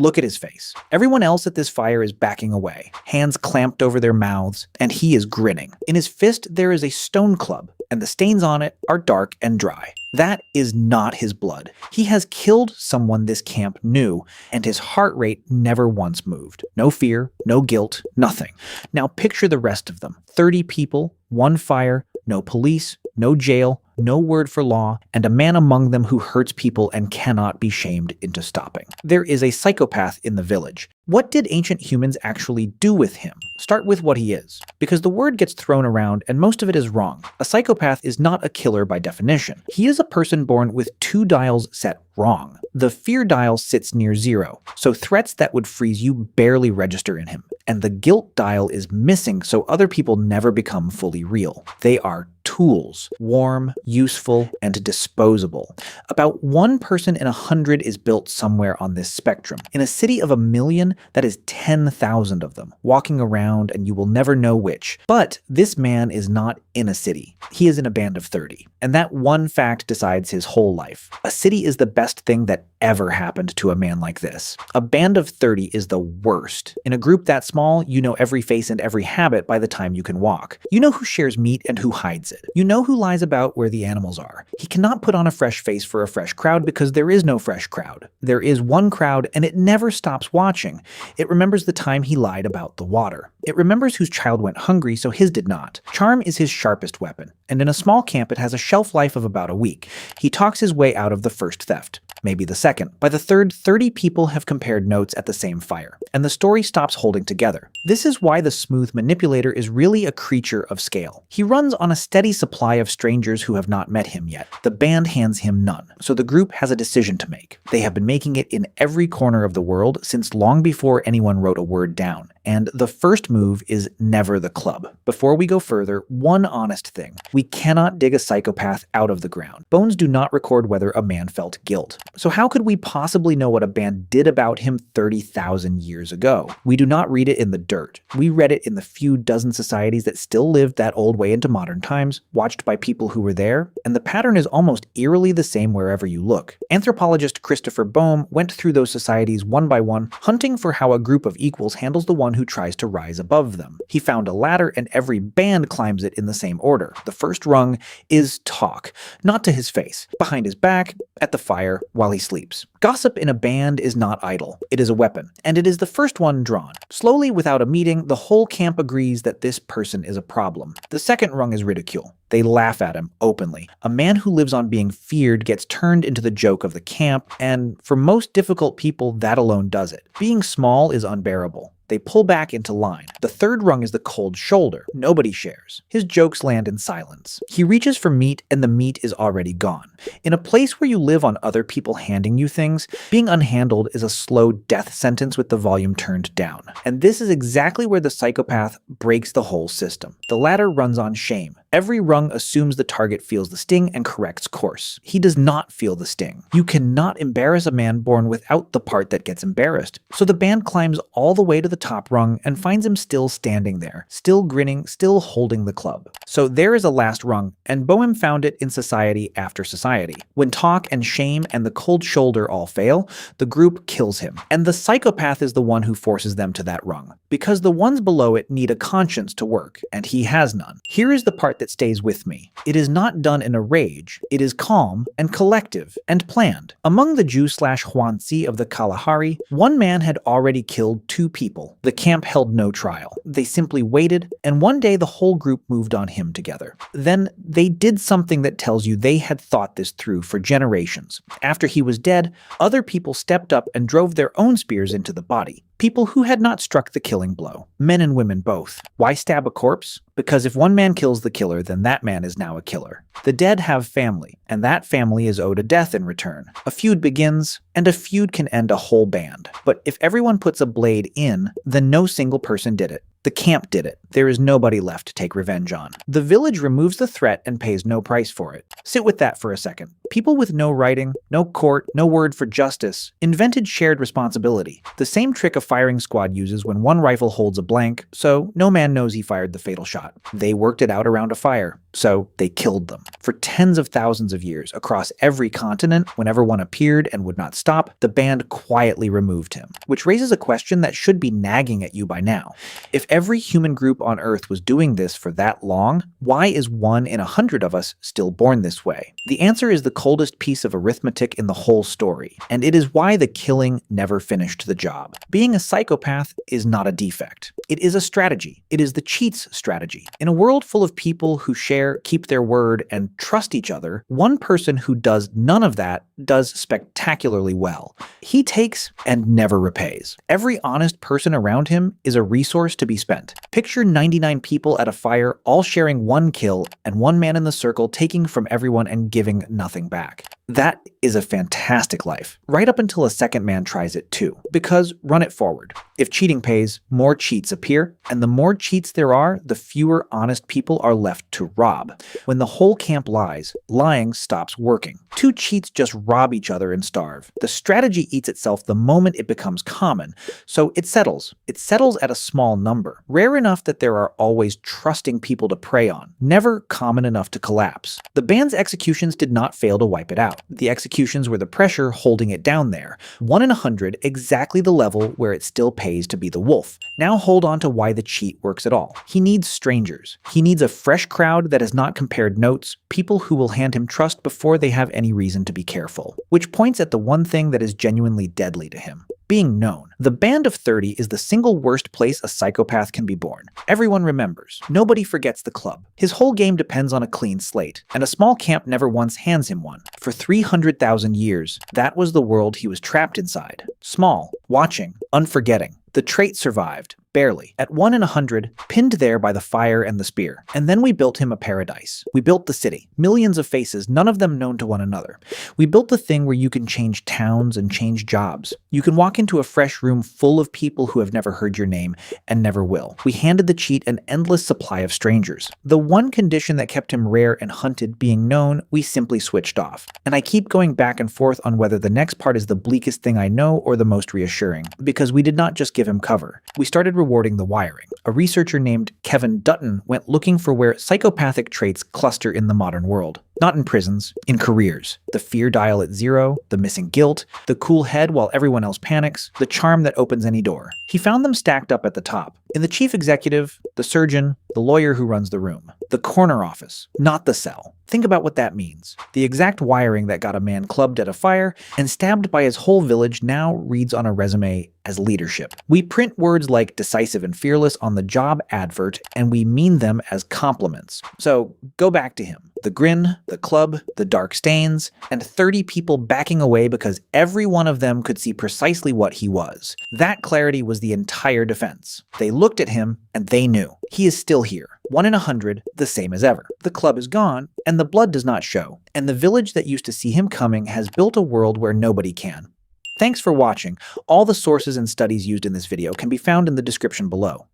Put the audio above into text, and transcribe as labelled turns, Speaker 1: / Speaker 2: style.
Speaker 1: Look at his face. Everyone else at this fire is backing away, hands clamped over their mouths, and he is grinning. In his fist, there is a stone club, and the stains on it are dark and dry. That is not his blood. He has killed someone this camp knew, and his heart rate never once moved. No fear, no guilt, nothing. Now picture the rest of them. 30 people, one fire, no police, no jail, no word for law, and a man among them who hurts people and cannot be shamed into stopping. There is a psychopath in the village. What did ancient humans actually do with him? Start with what he is, because the word gets thrown around and most of it is wrong. A psychopath is not a killer by definition. He is a person born with 2 dials set wrong. The fear dial sits near 0, so threats that would freeze you barely register in him. And the guilt dial is missing, so other people never become fully real. They are tools, warm, useful, and disposable. About 1 person in 100 is built somewhere on this spectrum. In a city of 1 million, that is 10,000 of them, walking around and you will never know which. But this man is not in a city. He is in a band of 30. And that one fact decides his whole life. A city is the best thing that ever happened to a man like this. A band of 30 is the worst. In a group that small, you know every face and every habit by the time you can walk. You know who shares meat and who hides it. You know who lies about where the animals are. He cannot put on a fresh face for a fresh crowd because there is no fresh crowd. There is one crowd and it never stops watching. It remembers the time he lied about the water. It remembers whose child went hungry so his did not. Charm is his sharpest weapon, and in a small camp it has a shelf life of about a week. He talks his way out of the first theft, maybe the second. By the third, 30 people have compared notes at the same fire, and the story stops holding together. This is why the smooth manipulator is really a creature of scale. He runs on a steady supply of strangers who have not met him yet. The band hands him none, so the group has a decision to make. They have been making it in every corner of the world since long before anyone wrote a word down, and the first move is never the club. Before we go further, one honest thing. We cannot dig a psychopath out of the ground. Bones do not record whether a man felt guilt. So how could we possibly know what a band did about him 30,000 years ago? We do not read it in the dirt. We read it in the few dozen societies that still lived that old way into modern times, watched by people who were there, and the pattern is almost eerily the same wherever you look. Anthropologist Christopher Boehm went through those societies one by one, hunting for how a group of equals handles the one who tries to rise above them. He found a ladder and every band climbs it in the same order. The first rung is talk, not to his face, behind his back, at the fire, while he sleeps. Gossip in a band is not idle. It is a weapon, and it is the first one drawn. Slowly, without a meeting, the whole camp agrees that this person is a problem. The second rung is ridicule. They laugh at him openly. A man who lives on being feared gets turned into the joke of the camp, and for most difficult people, that alone does it. Being small is unbearable. They pull back into line. The third rung is the cold shoulder. Nobody shares. His jokes land in silence. He reaches for meat and the meat is already gone. In a place where you live on other people handing you things, being unhandled is a slow death sentence with the volume turned down. And this is exactly where the psychopath breaks the whole system. The ladder runs on shame. Every rung assumes the target feels the sting and corrects course. He does not feel the sting. You cannot embarrass a man born without the part that gets embarrassed. So the band climbs all the way to the top rung and finds him still standing there, still grinning, still holding the club. So there is a last rung, and Boehm found it in society after society. When talk and shame and the cold shoulder all fail, the group kills him. And the psychopath is the one who forces them to that rung, because the ones below it need a conscience to work, and he has none. Here is the part that stays with me. It is not done in a rage. It is calm and collective and planned. Among the Jew/Huanzi of the Kalahari, one man had already killed 2 people. The camp held no trial. They simply waited, and one day the whole group moved on him together. Then they did something that tells you they had thought this through for generations. After he was dead, other people stepped up and drove their own spears into the body. People who had not struck the killing blow. Men and women both. Why stab a corpse? Because if one man kills the killer, then that man is now a killer. The dead have family, and that family is owed a death in return. A feud begins, and a feud can end a whole band. But if everyone puts a blade in, then no single person did it. The camp did it. There is nobody left to take revenge on. The village removes the threat and pays no price for it. Sit with that for a second. People with no writing, no court, no word for justice invented shared responsibility. The same trick a firing squad uses when one rifle holds a blank, so no man knows he fired the fatal shot. They worked it out around a fire, so they killed them. For tens of thousands of years, across every continent, whenever one appeared and would not stop, the band quietly removed him. Which raises a question that should be nagging at you by now. If every human group on Earth was doing this for that long, why is 1 in 100 of us still born this way? The answer is the coldest piece of arithmetic in the whole story, and it is why the killing never finished the job. Being a psychopath is not a defect. It is a strategy. It is the cheat's strategy. In a world full of people who share, keep their word, and trust each other, one person who does none of that does spectacularly well. He takes and never repays. Every honest person around him is a resource to be spent. Picture 99 people at a fire all sharing one kill and one man in the circle taking from everyone and giving nothing back. That is a fantastic life, right up until a second man tries it too. Because run it forward. If cheating pays, more cheats appear, and the more cheats there are, the fewer honest people are left to rob. When the whole camp lies, lying stops working. Two cheats just rob each other and starve. The strategy eats itself the moment it becomes common, so it settles. It settles at a small number, rare enough that there are always trusting people to prey on, never common enough to collapse. The band's executions did not fail to wipe it out. The executions were the pressure holding it down there. 1 in 100, exactly the level where it still pays to be the wolf. Now hold on to why the cheat works at all. He needs strangers. He needs a fresh crowd that has not compared notes, people who will hand him trust before they have any reason to be careful. Which points at the one thing that is genuinely deadly to him. Being known. The Band of 30 is the single worst place a psychopath can be born. Everyone remembers. Nobody forgets the club. His whole game depends on a clean slate, and a small camp never once hands him one. For 300,000 years, that was the world he was trapped inside. Small, watching, unforgetting. The trait survived, barely, at 1 in 100, pinned there by the fire and the spear. And then we built him a paradise. We built the city. Millions of faces, none of them known to one another. We built the thing where you can change towns and change jobs. You can walk into a fresh room full of people who have never heard your name and never will. We handed the cheat an endless supply of strangers. The one condition that kept him rare and hunted being known, we simply switched off. And I keep going back and forth on whether the next part is the bleakest thing I know or the most reassuring, because we did not just give him cover. We started rewarding the wiring. A researcher named Kevin Dutton went looking for where psychopathic traits cluster in the modern world. Not in prisons, in careers. The fear dial at 0, the missing guilt, the cool head while everyone else panics, the charm that opens any door. He found them stacked up at the top. In the chief executive, the surgeon, the lawyer who runs the room. The corner office, not the cell. Think about what that means. The exact wiring that got a man clubbed at a fire and stabbed by his whole village now reads on a resume as leadership. We print words like decisive and fearless on the job advert, and we mean them as compliments. So go back to him. The grin, the club, the dark stains, and 30 people backing away because every one of them could see precisely what he was. That clarity was the entire defense. They looked at him, and they knew. He is still here. 1 in 100, the same as ever. The club is gone, and the blood does not show. And the village that used to see him coming has built a world where nobody can. Thanks for watching. All the sources and studies used in this video can be found in the description below.